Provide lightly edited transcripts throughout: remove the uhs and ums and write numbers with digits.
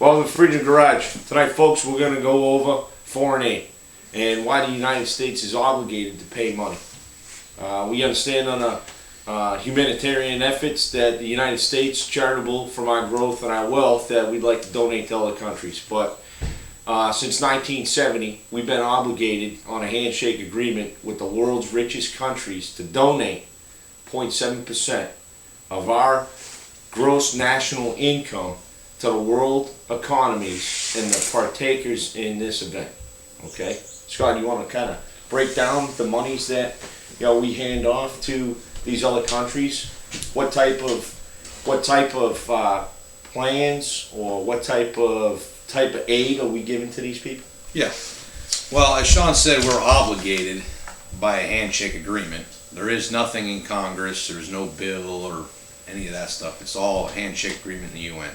Well, the Freedom Garage. Tonight, folks, we're going to go over foreign aid and why the United States is obligated to pay money. We understand on the humanitarian efforts that the United States, charitable from our growth and our wealth, that we'd like to donate to other countries. But since 1970, we've been obligated on a handshake agreement with the world's richest countries to donate 0.7% of our gross national income to the world economies and the partakers in this event. Okay, Scott, you want to kind of break down the monies that we hand off to these other countries? What type of plans or what type of aid are we giving to these people? Yeah. Well, as Sean said, we're obligated by a handshake agreement. There is nothing in Congress. There's no bill or any of that stuff. It's all a handshake agreement in the UN.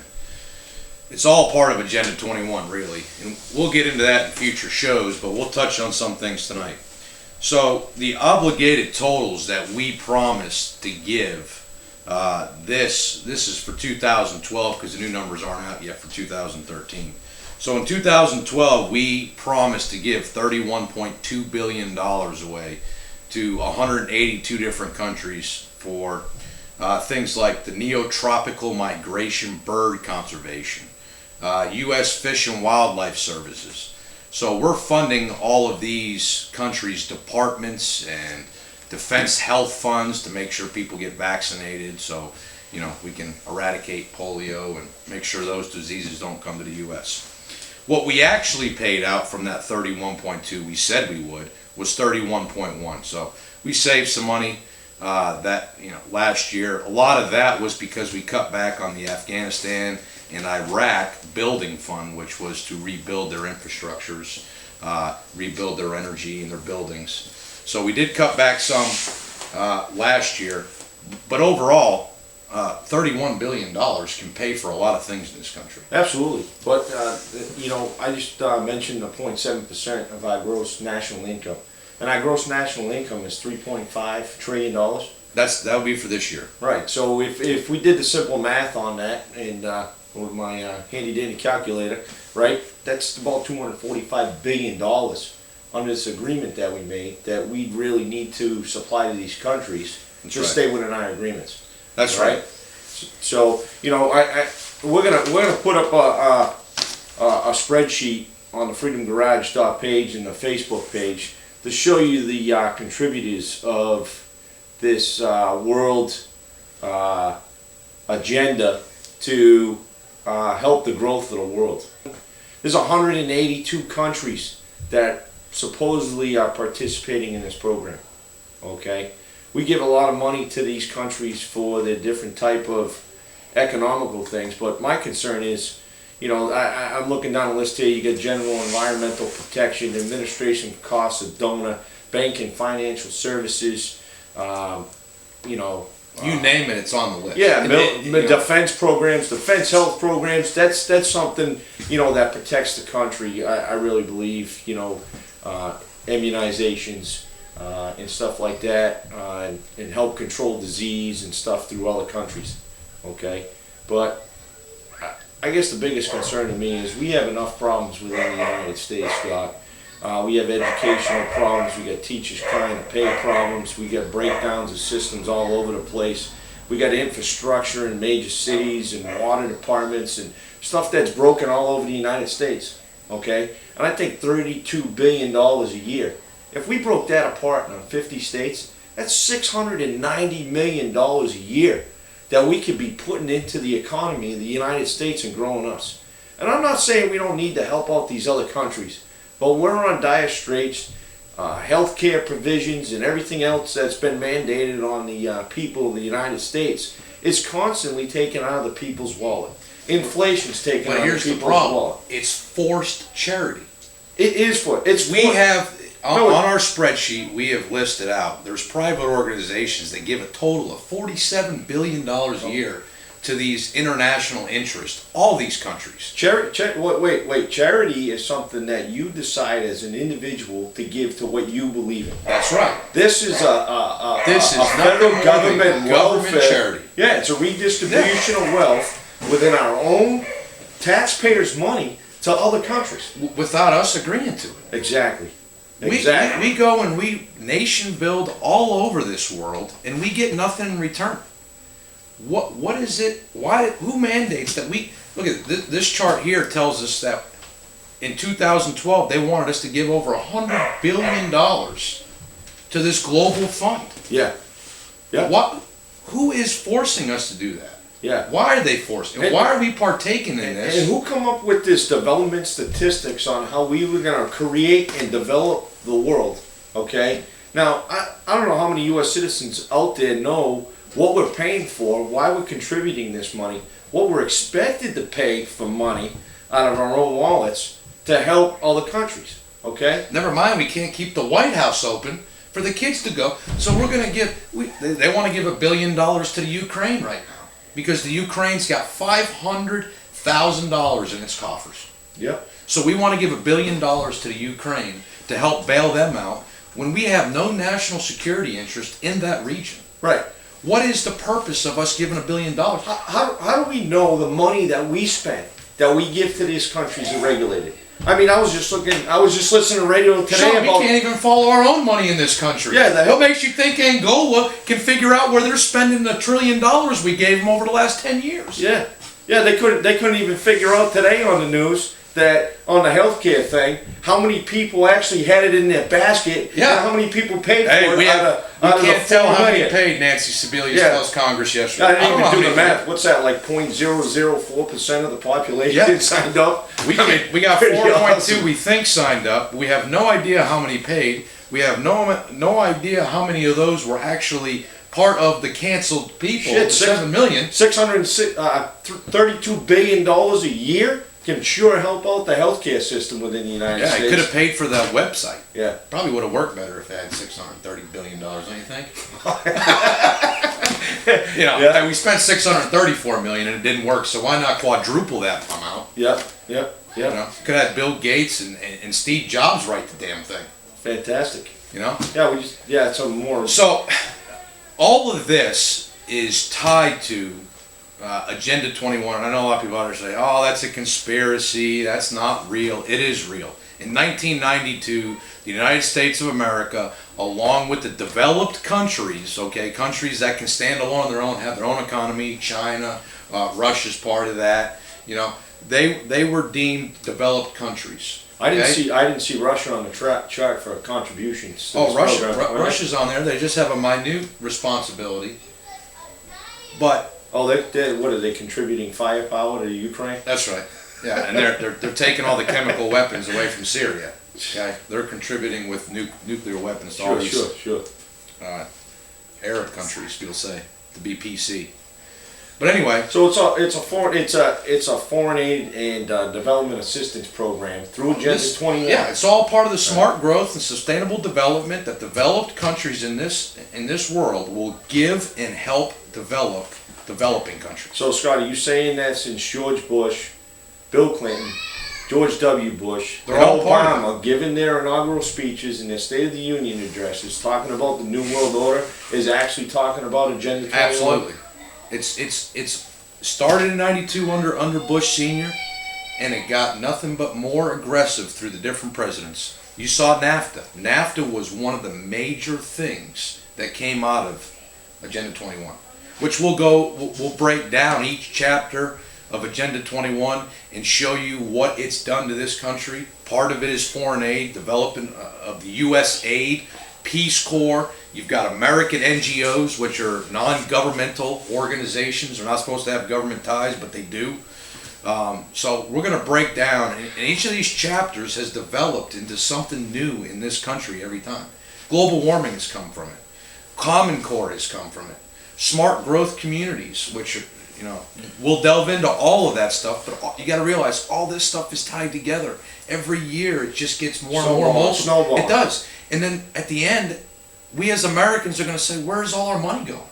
It's all part of Agenda 21, really. And we'll get into that in future shows, but we'll touch on some things tonight. So the obligated totals that we promised to give, this is for 2012 because the new numbers aren't out yet for 2013. So in 2012, we promised to give $31.2 billion away to 182 different countries for things like the Neotropical Migration Bird Conservation, U.S. Fish and Wildlife Services. So we're funding all of these countries' departments and defense health funds to make sure people get vaccinated so we can eradicate polio and make sure those diseases don't come to the U.S. What we actually paid out from that 31.2 we said we would was 31.1. So we saved some money last year. A lot of that was because we cut back on the Afghanistan and Iraq building fund, which was to rebuild their infrastructures, rebuild their energy and their buildings. So we did cut back some last year, but overall, $31 billion can pay for a lot of things in this country. Absolutely. But, I just mentioned the 0.7% of our gross national income. And our gross national income is $3.5 trillion. That would be for this year. Right. So if we did the simple math on that, and with my handy dandy calculator, right, that's about $245 billion under this agreement that we made that we really need to supply to these countries. That's just right. Stay within our agreements. That's right. So we're gonna put up a spreadsheet on the Freedom Garage page and the Facebook page to show you the contributors of this world agenda to help the growth of the world. There's 182 countries that supposedly are participating in this program. Okay, we give a lot of money to these countries for their different type of economical things, but my concern is, I'm looking down the list here. You got general environmental protection, administration costs of donor, banking, financial services, you name it, it's on the list. Yeah, defense programs, defense health programs. That's something that protects the country. I really believe immunizations and stuff like that, and help control disease and stuff through other countries. Okay, but I guess the biggest concern to me is we have enough problems within the United States, Scott. We have educational problems, we got teachers trying to pay problems, we got breakdowns of systems all over the place, we got infrastructure in major cities and water departments and stuff that's broken all over the United States, okay? And I think $32 billion a year. If we broke that apart in 50 states, that's $690 million a year that we could be putting into the economy of the United States and growing us. And I'm not saying we don't need to help out these other countries, but we're on dire straits. Healthcare provisions and everything else that's been mandated on the people of the United States is constantly taken out of the people's wallet. Inflation's taken out of the people's wallet. But here's the problem. It's forced charity. It is forced. On our spreadsheet, we have listed out, there's private organizations that give a total of $47 billion a year to these international interests, all these countries. Wait. Charity is something that you decide as an individual to give to what you believe in. That's right. This is a federal government welfare charity. Yeah, it's a redistribution of wealth within our own taxpayers' money to other countries. Without us agreeing to it. Exactly. We go and we nation build all over this world, and we get nothing in return. What is it? Why? Who mandates that we look at this chart here? Tells us that in 2012 they wanted us to give over $100 billion to this global fund. Yeah. Yeah. What? Who is forcing us to do that? Yeah. Why are they forcing? And why are we partaking in this? And who come up with this development statistics on how we were going to create and develop the world? Okay. Now, I don't know how many U.S. citizens out there know what we're paying for, why we're contributing this money, what we're expected to pay for money out of our own wallets to help other countries. Okay. Never mind, we can't keep the White House open for the kids to go. So we're going to give. They want to give $1 billion to the Ukraine right now. Because the Ukraine's got $500,000 in its coffers. Yep. So we want to give $1 billion to the Ukraine to help bail them out when we have no national security interest in that region. Right. What is the purpose of us giving $1 billion? How do we know the money that we spend, that we give to these countries is regulated? I mean, I was just listening to radio today Sean, about. we can't even follow our own money in this country. Yeah, what makes you think Angola can figure out where they're spending the $1 trillion we gave them over the last 10 years? Yeah, they couldn't even figure out today on the news that on the healthcare thing how many people actually had it in their basket. Yeah. And how many people paid for it. We out of can't the tell how many 4 million. paid Nancy Sebelius tells Congress yesterday. I didn't don't even know do how the many math. What's that, like 0.004% of the population signed up? We got Pretty 4.2 awesome. we think signed up. We have no idea how many paid. We have no idea how many of those were actually part of the canceled people. Shit, 7 million. $32 billion a year can sure help out the healthcare system within the United Yeah, States. it could have paid for that website. Yeah. Probably would have worked better if they had $630 billion, don't you think? And we spent $634 million and it didn't work, so why not quadruple that amount? Yep. Could have had Bill Gates and Steve Jobs write the damn thing. Fantastic. Yeah, some more. So, all of this is tied to Agenda 21. I know a lot of people out there say, oh, that's a conspiracy, that's not real. It is real. In 1992, the United States of America, along with the developed countries, countries that can stand alone on their own, have their own economy, China, Russia's part of that, they were deemed developed countries. I didn't see Russia on the chart for contributions. To this Russia, program. Russia's on there. They just have a minute responsibility. But what are they contributing firepower to Ukraine? that's right. Yeah, and they're taking all the chemical weapons away from Syria. Okay, they're contributing with nuclear weapons to all these Arab countries. You'll say the BPC. But anyway, so it's a foreign aid and development assistance program through Agenda 21. Yeah, it's all part of the smart growth and sustainable development that developed countries in this world will give and help develop developing countries. So Scotty, you saying that since George Bush, Bill Clinton, George W. Bush, They're and all part of Obama giving their inaugural speeches and their State of the Union addresses talking about the New World Order is actually talking about Agenda 21? Absolutely. It's started in 92 under Bush Sr. and it got nothing but more aggressive through the different presidents. You saw NAFTA. NAFTA was one of the major things that came out of Agenda 21, which we'll break down each chapter of Agenda 21 and show you what it's done to this country. Part of it is foreign aid, development of the U.S. aid, Peace Corps. You've got American NGOs, which are non-governmental organizations. They're not supposed to have government ties, but they do. So we're going to break down, and each of these chapters has developed into something new in this country every time. Global warming has come from it. Common Core has come from it. Smart growth communities, which are, we'll delve into all of that stuff, but you got to realize all this stuff is tied together. Every year it just gets more and more multiple. Snowball. It does. And then at the end, we as Americans are going to say, where's all our money going?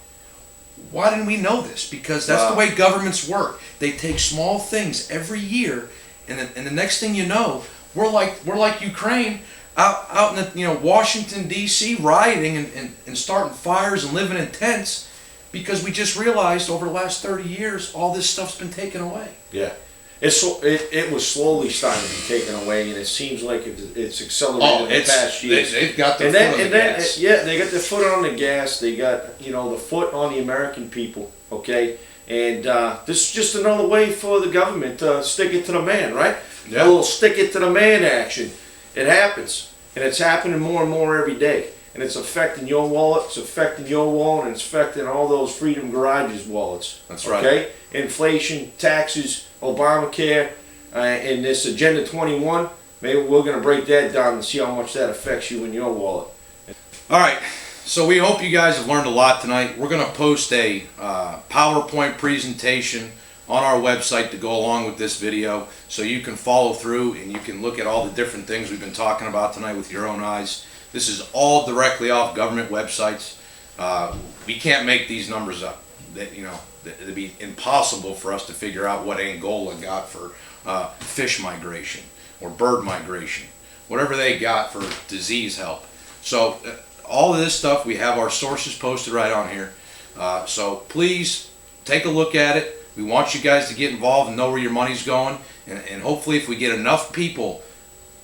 Why didn't we know this? Because that's the way governments work. They take small things every year, and the next thing you know, we're like Ukraine out in Washington D.C. rioting and starting fires and living in tents because we just realized over the last 30 years all this stuff's been taken away. Yeah. it was slowly starting to be taken away, and it seems like it's accelerated Oh, in the past years. they've got their And foot then, on the and then, gas. yeah, they got their foot on the gas. They got, the foot on the American people. Okay, and this is just another way for the government to stick it to the man, right? Yeah. A little stick it to the man action. It happens, and it's happening more and more every day. And it's affecting your wallet, it's affecting your wallet, and it's affecting all those Freedom Garages wallets. That's right. Okay? Inflation, taxes, Obamacare, and this Agenda 21, maybe we're going to break that down and see how much that affects you in your wallet. All right, so we hope you guys have learned a lot tonight. We're going to post a PowerPoint presentation on our website to go along with this video, so you can follow through and you can look at all the different things we've been talking about tonight with your own eyes. This is all directly off government websites. We can't make these numbers up. It'd be impossible for us to figure out what Angola got for fish migration or bird migration, whatever they got for disease help. So all of this stuff, we have our sources posted right on here. So please take a look at it. We want you guys to get involved and know where your money's going. And hopefully if we get enough people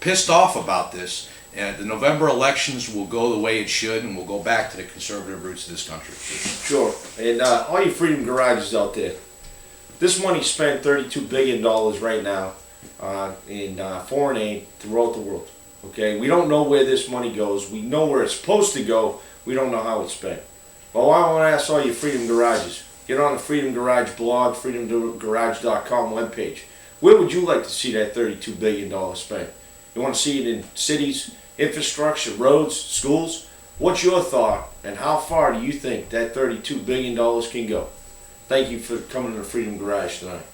pissed off about this, the November elections will go the way it should, and we'll go back to the conservative roots of this country. Sure. And all you Freedom Garages out there, this money spent $32 billion right now in foreign aid throughout the world. Okay? We don't know where this money goes. We know where it's supposed to go. We don't know how it's spent. Well, I want to ask all you Freedom Garages, get on the Freedom Garage blog, freedomgarage.com webpage. Where would you like to see that $32 billion spent? You want to see it in cities, infrastructure, roads, schools? What's your thought, and how far do you think that $32 billion can go? Thank you for coming to the Freedom Garage tonight.